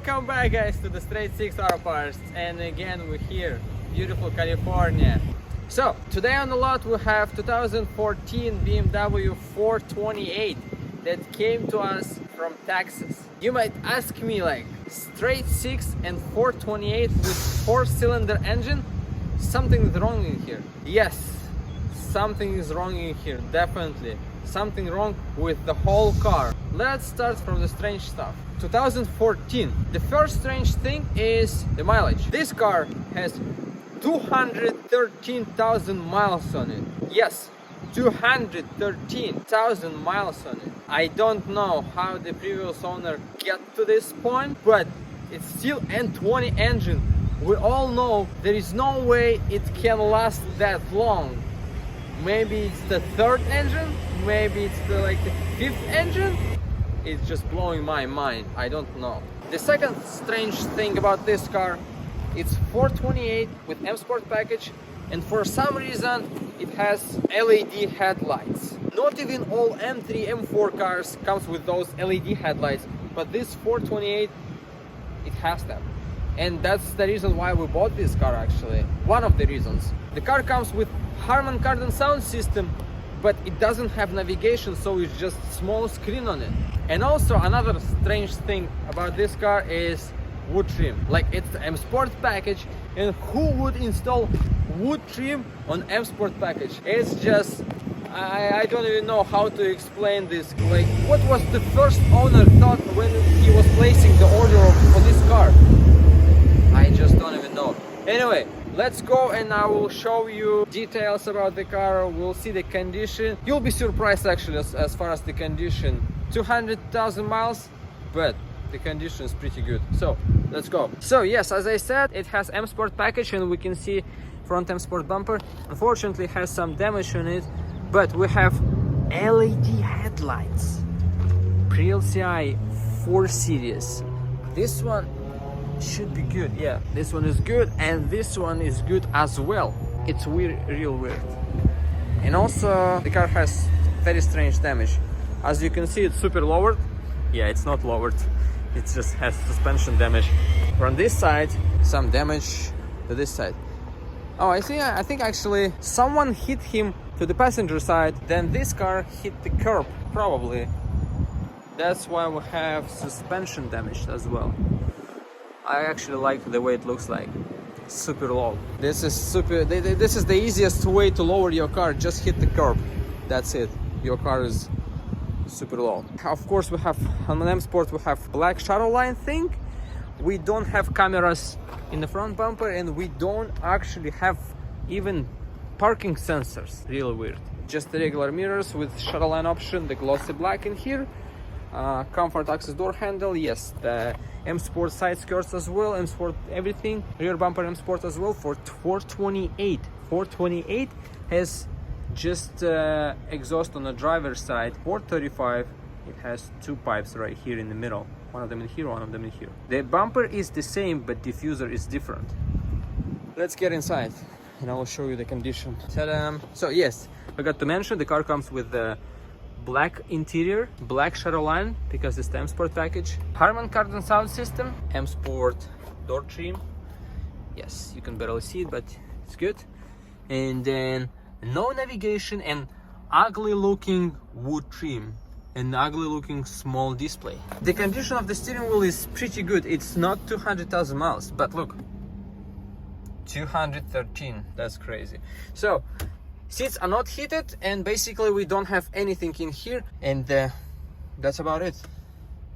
Welcome back, guys, to the Straight 6 Auto Parts, and again we're here, beautiful California. So today on the lot we have 2014 BMW 428 that came to us from Texas. You might ask me, like, straight 6 and 428 with 4-cylinder engine? Something's wrong in here. Yes, something is wrong in here, definitely. Something wrong with the whole car. Let's start from the strange stuff. 2014. The first strange thing is the mileage. This car has 213,000 miles on it. Yes, 213,000 miles on it. I don't know how the previous owner got to this point, but it's still N20 engine. We all know there is no way it can last that long. Maybe it's the third engine, maybe it's the fifth engine. It's just blowing my mind. I don't know. The second strange thing about this car, it's 428 with M Sport package, and for some reason it has LED headlights. Not even all M3, M4 cars comes with those LED headlights, but this 428, it has them. And that's the reason why we bought this car, actually. One of the reasons. The car comes with Harman Kardon sound system, but it doesn't have navigation, so it's just small screen on it. And also another strange thing about this car is wood trim. Like, it's the M Sport package, and who would install wood trim on M Sport package? It's just, I don't even know how to explain this. Like, what was the first owner thought when he was placing the order for this car? I just don't even know. Anyway, let's go and I will show you details about the car. We'll see the condition. You'll be surprised, actually, as far as the condition. 200,000 miles, but the condition is pretty good. So let's go. So yes, as I said, it has M Sport package, and we can see front M Sport bumper. Unfortunately, it has some damage on it, but we have LED headlights, pre-LCI 4 series. This one should be good. Yeah, this one is good, and this one is good as well. It's weird, real weird. And also the car has very strange damage. As you can see, it's super lowered. Yeah, it's not lowered, it just has suspension damage. From this side, some damage to this side. Oh, I think actually someone hit him to the passenger side, then this car hit the curb, probably. That's why we have suspension damage as well. I actually like the way it looks like. Super low. This is the easiest way to lower your car. Just hit the curb. That's it. Your car is super low. Of course, we have on M Sport, we have black shadow line thing. We don't have cameras in the front bumper, and we don't actually have even parking sensors. Really weird. Just the regular mirrors with shadow line option, the glossy black in here. Comfort access door handle, yes, the M Sport side skirts as well, M Sport everything, rear bumper M Sport as well for 428. 428 has just exhaust on the driver's side. 435, it has two pipes right here in the middle, one of them in here, one of them in here. The bumper is the same, but diffuser is different. Let's get inside and I will show you the condition. Ta-da! So yes, I forgot to mention the car comes with the black interior, black shadow line, because it's the M Sport package. Harman Kardon sound system, M Sport door trim. Yes, you can barely see it, but it's good. And then no navigation and ugly looking wood trim and ugly looking small display. The condition of the steering wheel is pretty good. It's not 200,000 miles, but look, 213. That's crazy. So seats are not heated, and basically we don't have anything in here, and that's about it.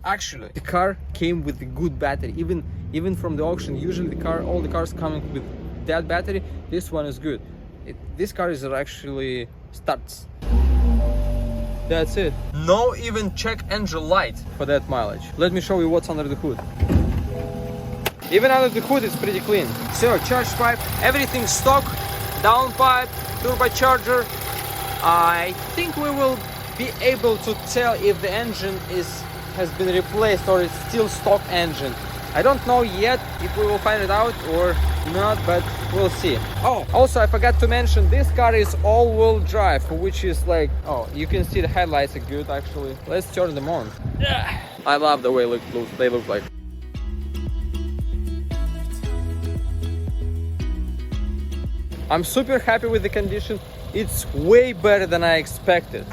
Actually, the car came with a good battery, even from the auction. Usually all the cars coming with that battery. This one is good. This car is actually starts. That's it. No even check engine light for that mileage. Let me show you what's under the hood. Even under the hood, it's pretty clean. So charge pipe, everything stock, down pipe, turbocharger. I think we will be able to tell if the engine has been replaced or it's still stock engine. I don't know yet if we will find it out or not, but we'll see. Oh, also I forgot to mention, this car is all-wheel drive, which is like, oh, you can see the headlights are good actually. Let's turn them on. I love the way they look like. I'm super happy with the condition. It's way better than I expected.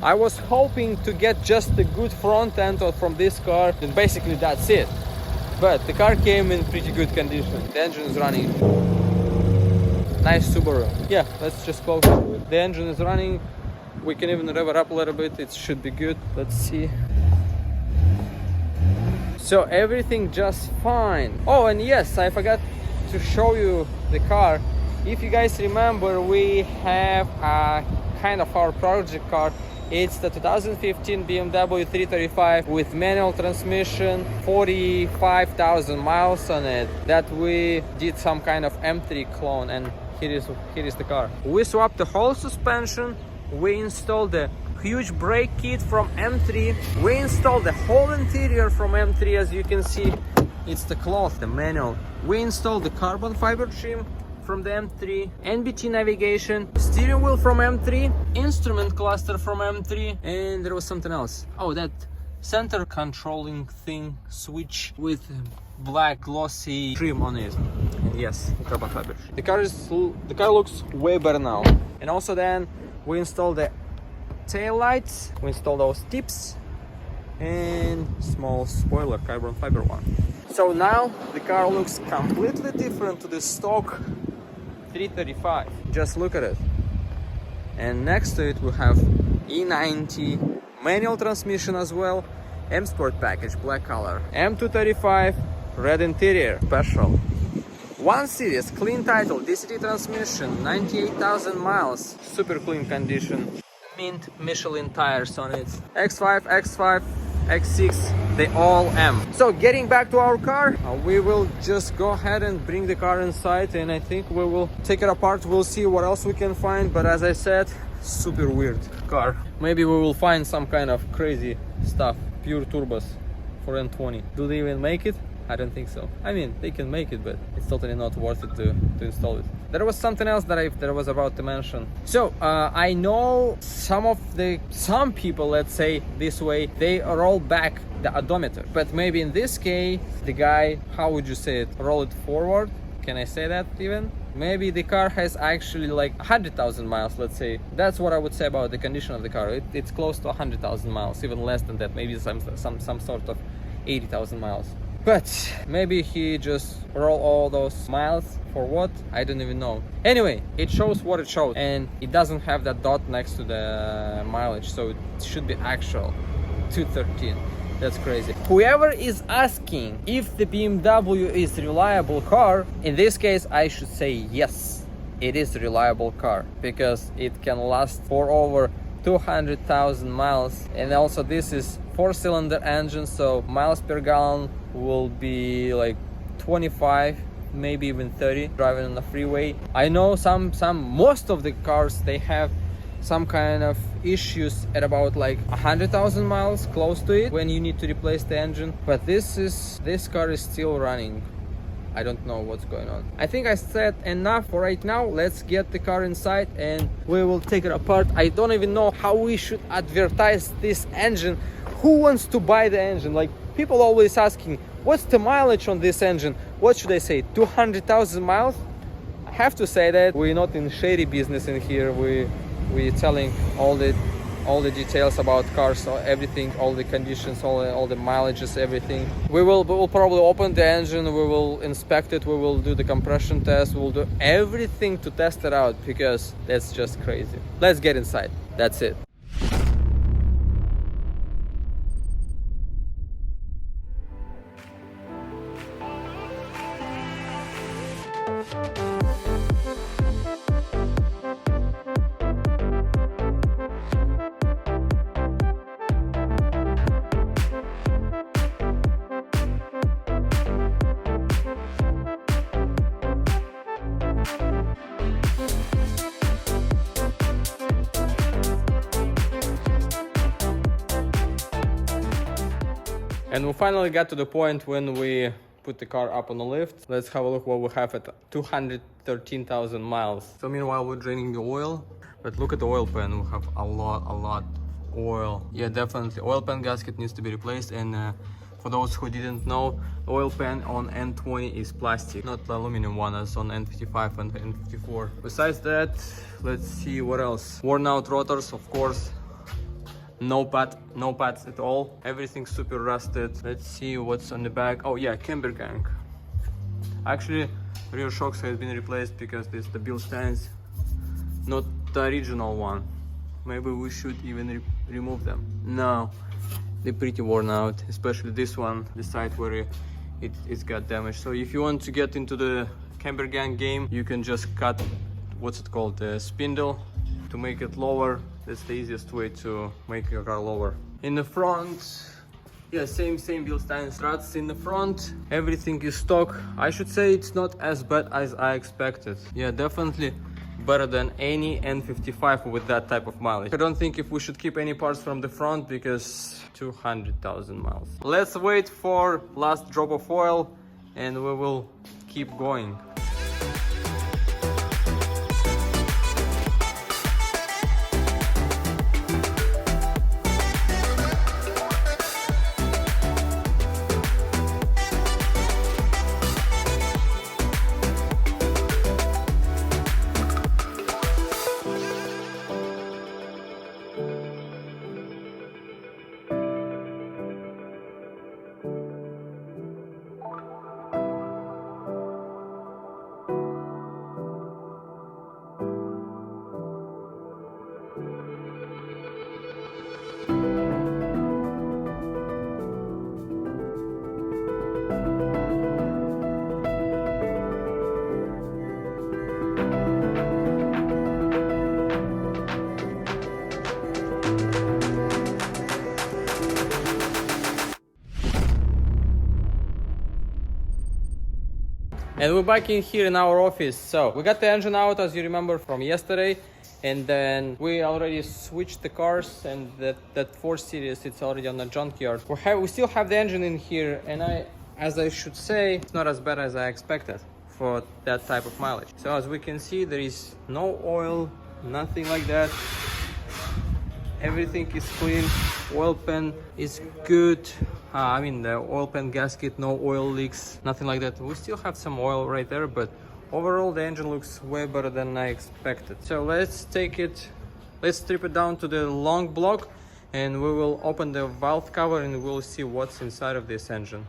I was hoping to get just a good front end from this car, and basically that's it. But the car came in pretty good condition. The engine is running. Nice Subaru. Yeah, let's just close it. The engine is running. We can even rev it up a little bit. It should be good. Let's see. So everything just fine. Oh, and yes, I forgot to show you the car. If you guys remember, we have a kind of our project car. It's the 2015 BMW 335 with manual transmission, 45,000 miles on it, that we did some kind of M3 clone, and here is the car. We swapped the whole suspension, we installed the huge brake kit from M3, we installed the whole interior from M3, as you can see. It's the cloth, the manual. We installed the carbon fiber trim from the M3, NBT navigation, steering wheel from M3, instrument cluster from M3, and there was something else. Oh, that center controlling thing, switch with black glossy trim on it. And yes, carbon fiber. The car looks way better now. And also then we installed the tail lights, we installed those tips, and small spoiler, carbon fiber one. So now the car looks completely different to the stock 335. Just look at it. And next to it we have E90 manual transmission as well, M Sport package, black color, M235 red interior, special. 1 Series, clean title, DCT transmission, 98,000 miles, super clean condition, mint Michelin tires on it, X5, X5, X6, they all M. So getting back to our car, we will just go ahead and bring the car inside, and I think we will take it apart. We'll see what else we can find, but as I said, super weird car. Maybe we will find some kind of crazy stuff, pure turbos for N20. Do they even make it? I don't think so. I mean, they can make it, but it's totally not worth it to install it. There was something else that I was about to mention. So I know some people, let's say this way, they roll back the odometer, but maybe in this case the guy, how would you say it, roll it forward? Can I say that even? Maybe the car has actually like 100,000 miles, let's say. That's what I would say about the condition of the car. It's close to 100,000 miles, even less than that, maybe some sort of 80,000 miles. But maybe he just rolled all those miles for what? I don't even know. Anyway, it shows what it shows, and it doesn't have that dot next to the mileage, so it should be actual 213. That's crazy. Whoever is asking if the BMW is a reliable car, in this case I should say yes, it is a reliable car, because it can last for over 200,000 miles, and also this is 4-cylinder engine, so miles per gallon will be like 25, maybe even 30 driving on the freeway. I know most of the cars, they have some kind of issues at about like 100,000 miles, close to it, when you need to replace the engine, but this car is still running. I don't know what's going on. I think I said enough for right now. Let's get the car inside and we will take it apart. I don't even know how we should advertise this engine. Who wants to buy the engine? Like, people always asking, what's the mileage on this engine? What should I say, 200,000 miles? I have to say that we're not in shady business in here. We're telling all the details about cars, so everything, all the conditions, all the mileages, everything. We will probably open the engine, we will inspect it, we will do the compression test, we will do everything to test it out, because that's just crazy. Let's get inside. That's it. And we finally got to the point when we put the car up on the lift. Let's have a look what we have at 213,000 miles. So meanwhile we're draining the oil, but look at the oil pan. We have a lot oil. Yeah, definitely oil pan gasket needs to be replaced, and For those who didn't know, oil pan on N20 is plastic, not the aluminum one as on N55 and N54. Besides that, let's see what else. Worn out rotors, of course. No pads at all. Everything's super rusted. Let's see what's on the back. Oh yeah, camber gang. Actually, rear shocks have been replaced because this the bill stands, not the original one. Maybe we should even remove them. No, they're pretty worn out, especially this one, the side where it's got damaged. So if you want to get into the camber gang game, you can just cut, what's it called, the spindle to make it lower. That's the easiest way to make your car lower. In the front, yeah, same wheel stand struts in the front. Everything is stock. I should say it's not as bad as I expected. Yeah, definitely better than any N55 with that type of mileage. I don't think if we should keep any parts from the front because 200,000 miles. Let's wait for last drop of oil and we will keep going. And we're back in here in our office. So we got the engine out, as you remember from yesterday, and then we already switched the cars, and that 4 Series, it's already on the junkyard. We still have the engine in here, and as I should say, it's not as bad as I expected for that type of mileage. So as we can see, there is no oil, nothing like that. Everything is clean. Oil pan is good. I mean the oil pan gasket, no oil leaks, nothing like that. We still have some oil right there, but overall the engine looks way better than I expected. So let's strip it down to the long block, and we will open the valve cover and we'll see what's inside of this engine.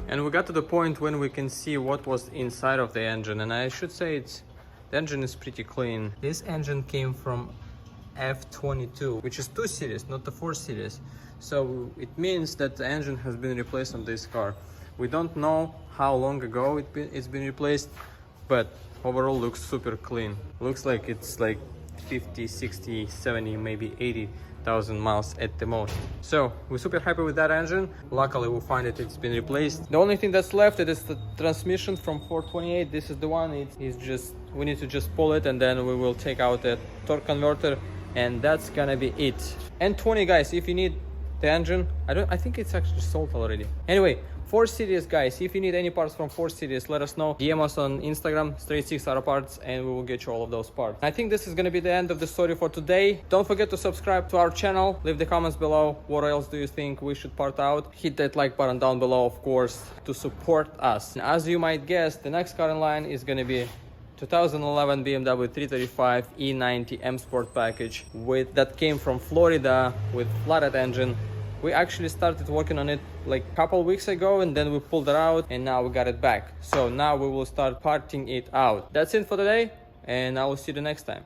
And we got to the point when we can see what was inside of the engine, and I should say the engine is pretty clean. This engine came from F22, which is 2 Series, not the 4 Series. So it means that the engine has been replaced on this car. We don't know how long ago it's been replaced, but overall looks super clean. Looks like it's like 50, 60, 70, maybe 80,000 miles at the most. So we're super happy with that engine. Luckily we find it's been replaced. The only thing that's left is the transmission from 428. This is the one. We need to just pull it, and then we will take out the torque converter, and that's gonna be it. N20 guys, if you need the engine, I think it's actually sold already. Anyway, 4 Series guys, if you need any parts from 4 Series, let us know. DM us on Instagram, Straight 6 Auto Parts, and we will get you all of those parts. I think this is gonna be the end of the story for today. Don't forget to subscribe to our channel. Leave the comments below. What else do you think we should part out? Hit that like button down below, of course, to support us. And as you might guess, the next car in line is gonna be 2011 BMW 335 E90 M Sport package that came from Florida with flathead engine. We actually started working on it like a couple weeks ago, and then we pulled it out, and now we got it back. So now we will start parting it out. That's it for today, and I will see you the next time.